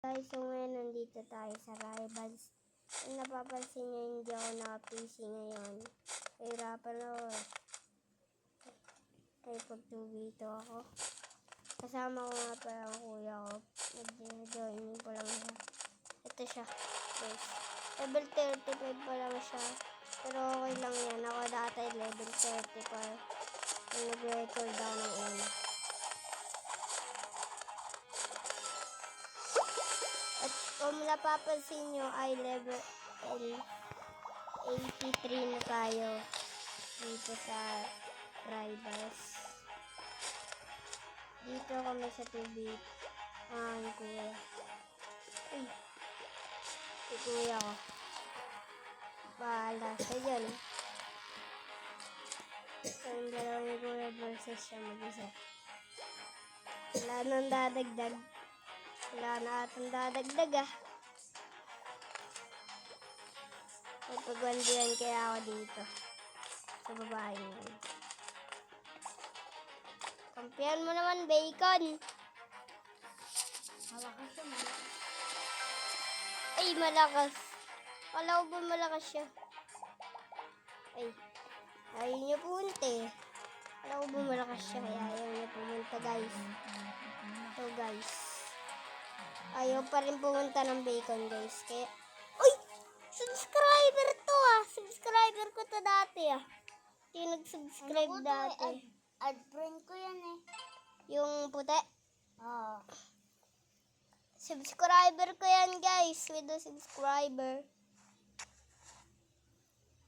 Guys, so ngayon nandito tayo sa Rivals. Kung napapansin nyo, hindi ako naka-PC ngayon. Hirapan ako. Kaya pag 2v2 ako. Kasama ko nga pala ang kuya ko. Nag-joining ko lang siya. Ito siya. Guys. Level 35 pa lang siya. Pero okay lang yan. Ako dati level 30 pa. Nag-record ako ng una. At kung napapansin nyo ay level 83 na tayo dito sa Rivals. Dito kami sa tubig. Ang kuya. Uy. Si kuya ko. Bahala sa dyan. So, yung dalawa ni kuya versus siya mag-isa. Wala nang dadagdag. Wala na atong dadagdag ah. Napagwandihan kaya ako dito. Sa babae naman. Kampihan mo naman, bacon. Malakas siya, malakas. Ay, malakas. Kala ko ba malakas siya? Ay, ayaw niya pumunta eh. Kala ko ba malakas siya, kaya ayaw niya pumunta guys. Ito guys. Ayaw pa rin pumunta ng bacon guys. Kaya, uy! Subscriber to ah! Subscriber ko to dati ah. Hindi nag-subscribe Ano ko to dati. Ad friend ko yan eh. Yung puti. Oo. Subscriber ko yan guys. With a subscriber.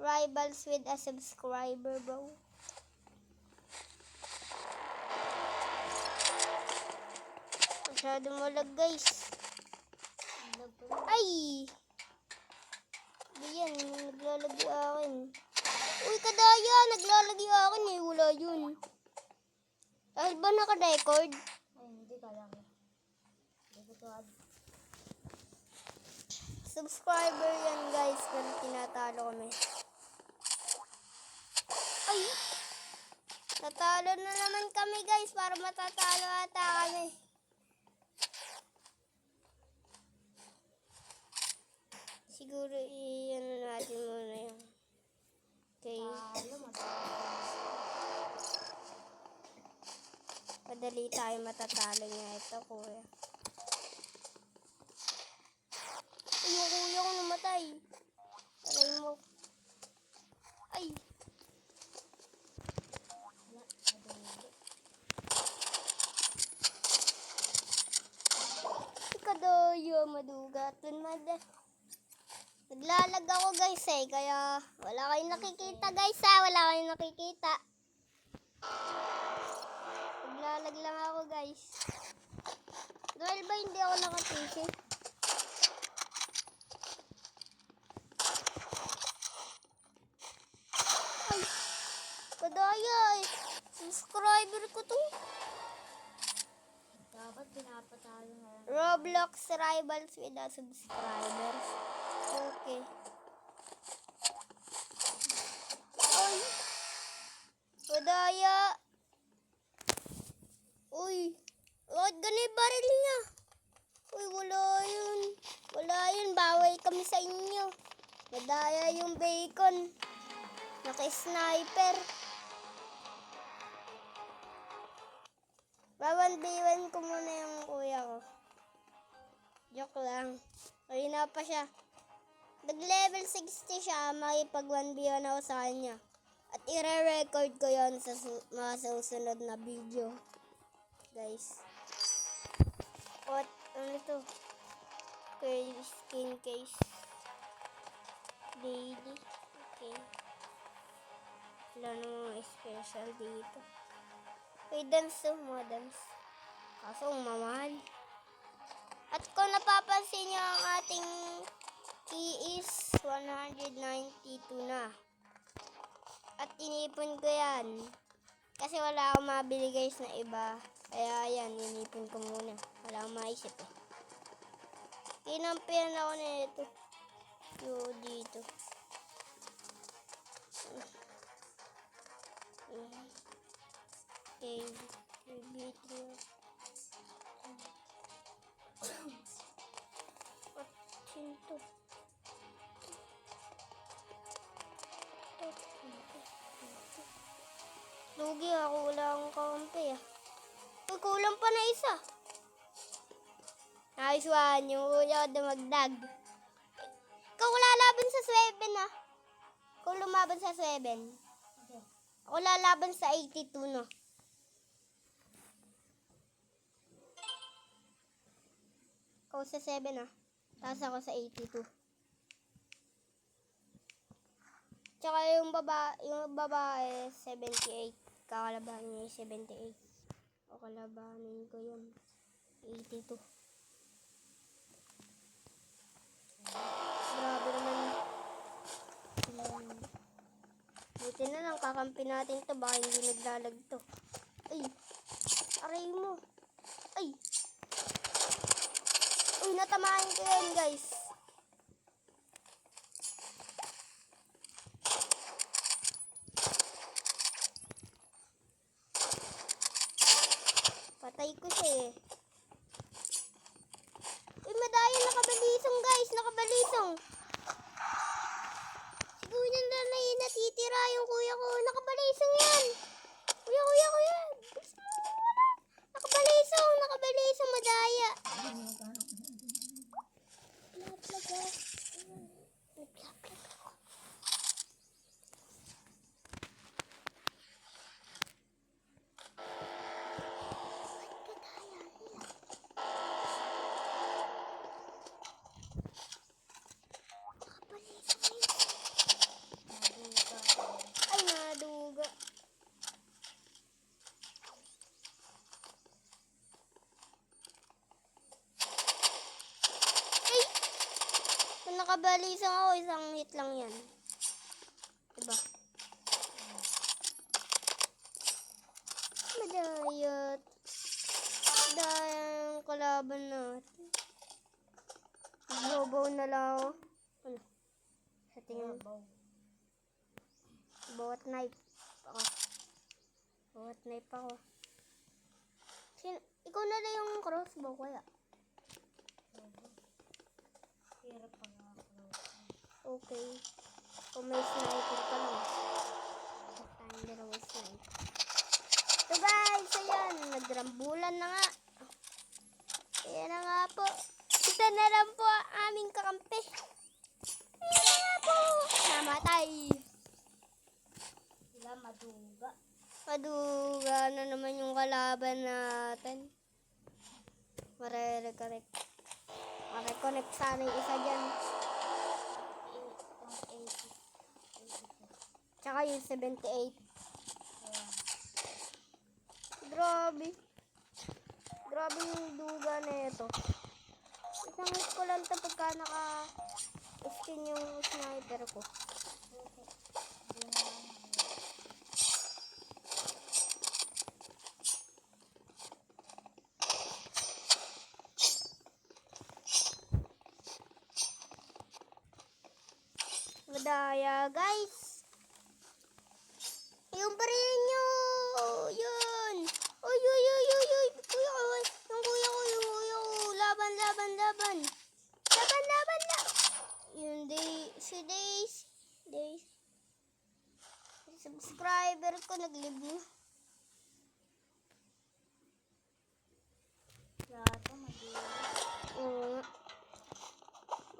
Rivals with a subscriber bro. Masyado malag guys. Ay! Di yan, naglalagay akin. Uy, kadaya! Naglalagay akin eh. Wala yun. Dahil ba naka-record? Ay, hindi ka lang. Hindi ko to ad. Subscriber yan guys. Pero tinatalo kami. Ay! Natalo na naman kami guys. Para matatalo ata kami. Siguro i-ano natin muna yung okay. Madali tayo matatalo niya. Ito kuya. Ay, yung kuya ko namatay. Aray mo. Ay. Kadaya, madugatan, Naglalag ako guys eh, kaya wala kayong nakikita guys ha, wala kayong nakikita. Naglalag lang ako guys. Dahil ba hindi ako nakapisi? Ay, kadaya eh. Subscriber ko to. Dapat pinapatalo na lang. Roblox Rivals with a subscribers. Okay. Ay! Kadaya! Uy! Bakit ganun yung baril niya? Uy, wala yun. Wala yun. Bawal kami sa inyo. Kadaya yung bacon. Naka-sniper. Bawan-biwan ko muna yung kuya ko. Joke lang. Kanina pa siya. Nag-level 60 siya, makipag 1v1 ako sa kanya. At i-record ko yon sa mga susunod na video. Guys. What? Ano ito? Skin case. Daily. Okay. Wala namang special dito. May dance to, mga dance. Kaso mamahal. At kung napapansin niyo ang ating key is 192 na. At inipon ko yan. Kasi wala akong mabili guys na iba. Kaya yan, inipon ko muna. Wala akong maisip eh. Kinampihan ako na ito. Yung dito. Okay. natin to. Lugi ako, wala akong kampi ah. Uy, kulang pa na isa. Nice one, yung kuya ko dumagdag. Ikaw lalaban sa 7 ah. Ikaw lumaban sa 7. Okay. Ako lalaban sa 82 no. Ikaw sa 7 ah. Tapos ako sa 82. Tsaka yung babae 78. Kakalabanin niya yung 78. O kalabanin ko yun. 82. Grabe naman. Buti na lang kakampi natin to. Baka hindi naglalag to. Ay. Aray mo. Ay. Uy, natamaan ko yan guys. Patay ko siya eh. Uy, madaya, nakabalisong guys, nakabalisong. Siguro niyan na yun natitira yung kuya ko. Nakabalisong yan. Kuya. Bilis mo, wala. Nakabalisong, madaya. Ay, naduga. Ay! Kung nakabalisang ako, isang hit lang yan. Diba? Madayat. Dahil kalaban natin. Bobo na lang ako. Ano? Sa tingin. Bawat knife ako. Ikaw na lang yung crossbow kaya. Hirap pa nga ako. Okay. Kung may sniper ka lang. At tayong dalawang sniper. So guys, ayan. Nagrambulan na nga. Ayan na nga po. Isa na lang po ang aming kakampi. Ayan na nga po. Namatay. Sila maduga. Paduga na naman yung kalaban natin. Mare-reconnect. Mare-connect sana yung isa dyan. Tsaka yung 78. Grabe. Grabe yung duga na ito. Isang hit ko lang ito pagka naka-skin yung sniper ko. Madaya, guys. Yung baril nyo. Yun. Uy. Kuya ko. Yung kuya ko. Laban. Laban na. Yung days. Subscriber ko nag-live na. Yata maduga. Oo nga.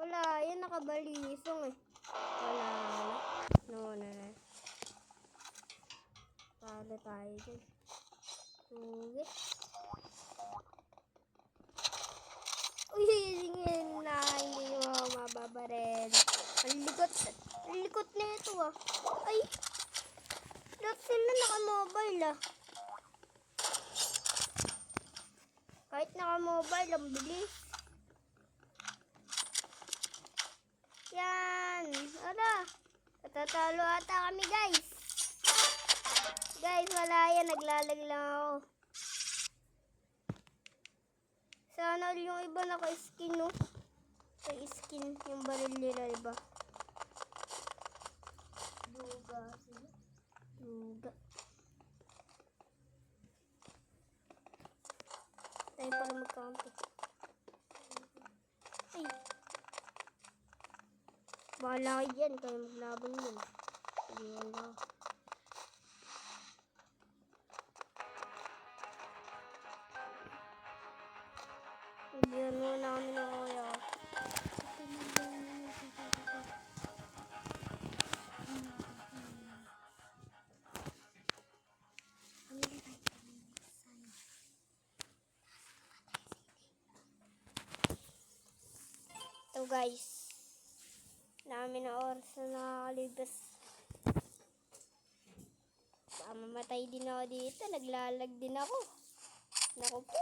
Wala, yan nakabalisong eh. Wala na. No. Palo tayo dyan. Sugi. Uy, singin na. Hindi mo mababarel. Ang likot na ito ah. Ay. Lahat sila naka-mobile ah. Kahit naka-mobile, ang bilis. Yan. Ala. Katatalo ata kami guys. Guys, wala yan. Naglalag lang ako. Sana yung iba naka-skin no. Naka-skin yung baril nila iba. Duga sila. Duga. Tayo pala magkampi. Ay. Bahala kayo dyan, kayo maglaban dun. Hindi wala. Ibigyan mo namin na kuya. Ito guys. Namin na oras na nakakalipas. Mamatay din ako dito. Naglalag din ako. Naku po.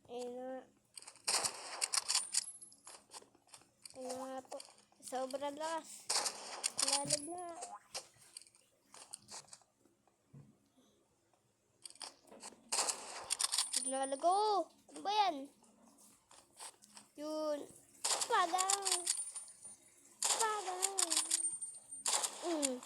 Ayun na. Ayun nga po. Sobrang lakas. Lalag na. Naglalag ako. Ano ba yan? Yun. Pagang. Pagang. Uy.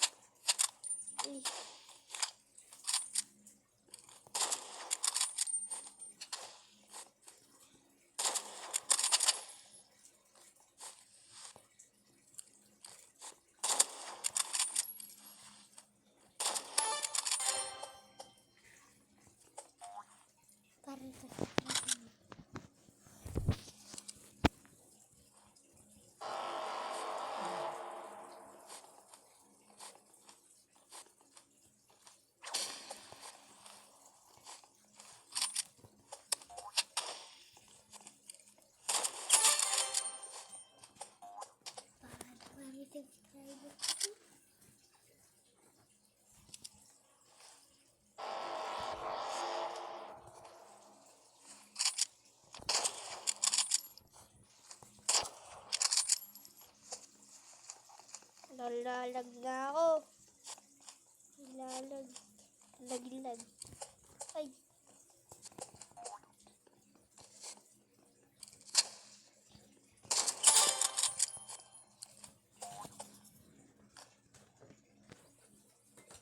Nalalag na ako. Lalag. Laglag. Ay.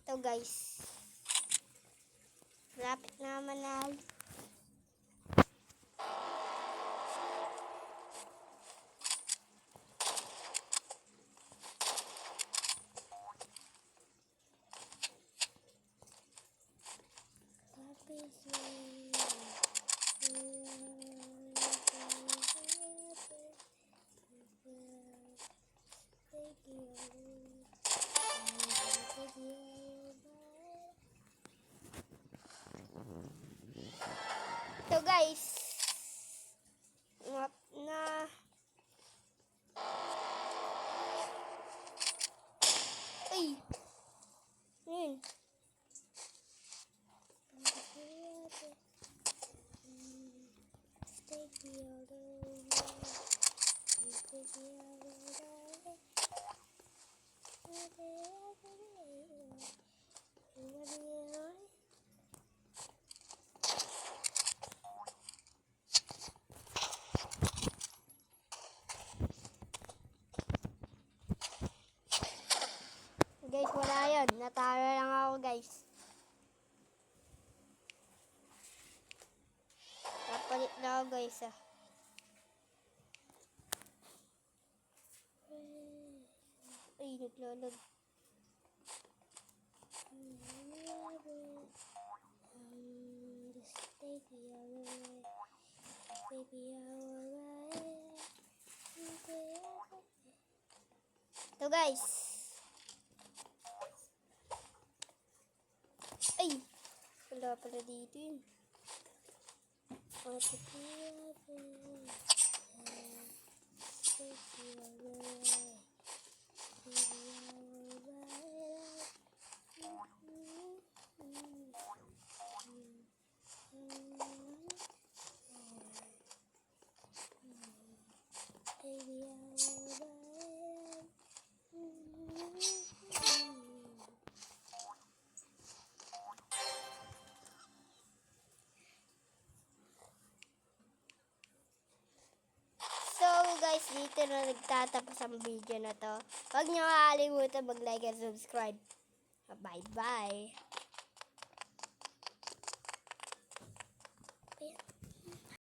Ito guys. Lapit na manal. So guys, na ay, yun. Guys, wala yun. Natalo lang ako guys. Kapalit na ako guys ah. Ay, naglalag. Ito guys. Ay! Wala pala dito yun. Guys, dito na nagtatapos ang video na to. Huwag niyo kakalimutan mag-like and subscribe. Bye-bye!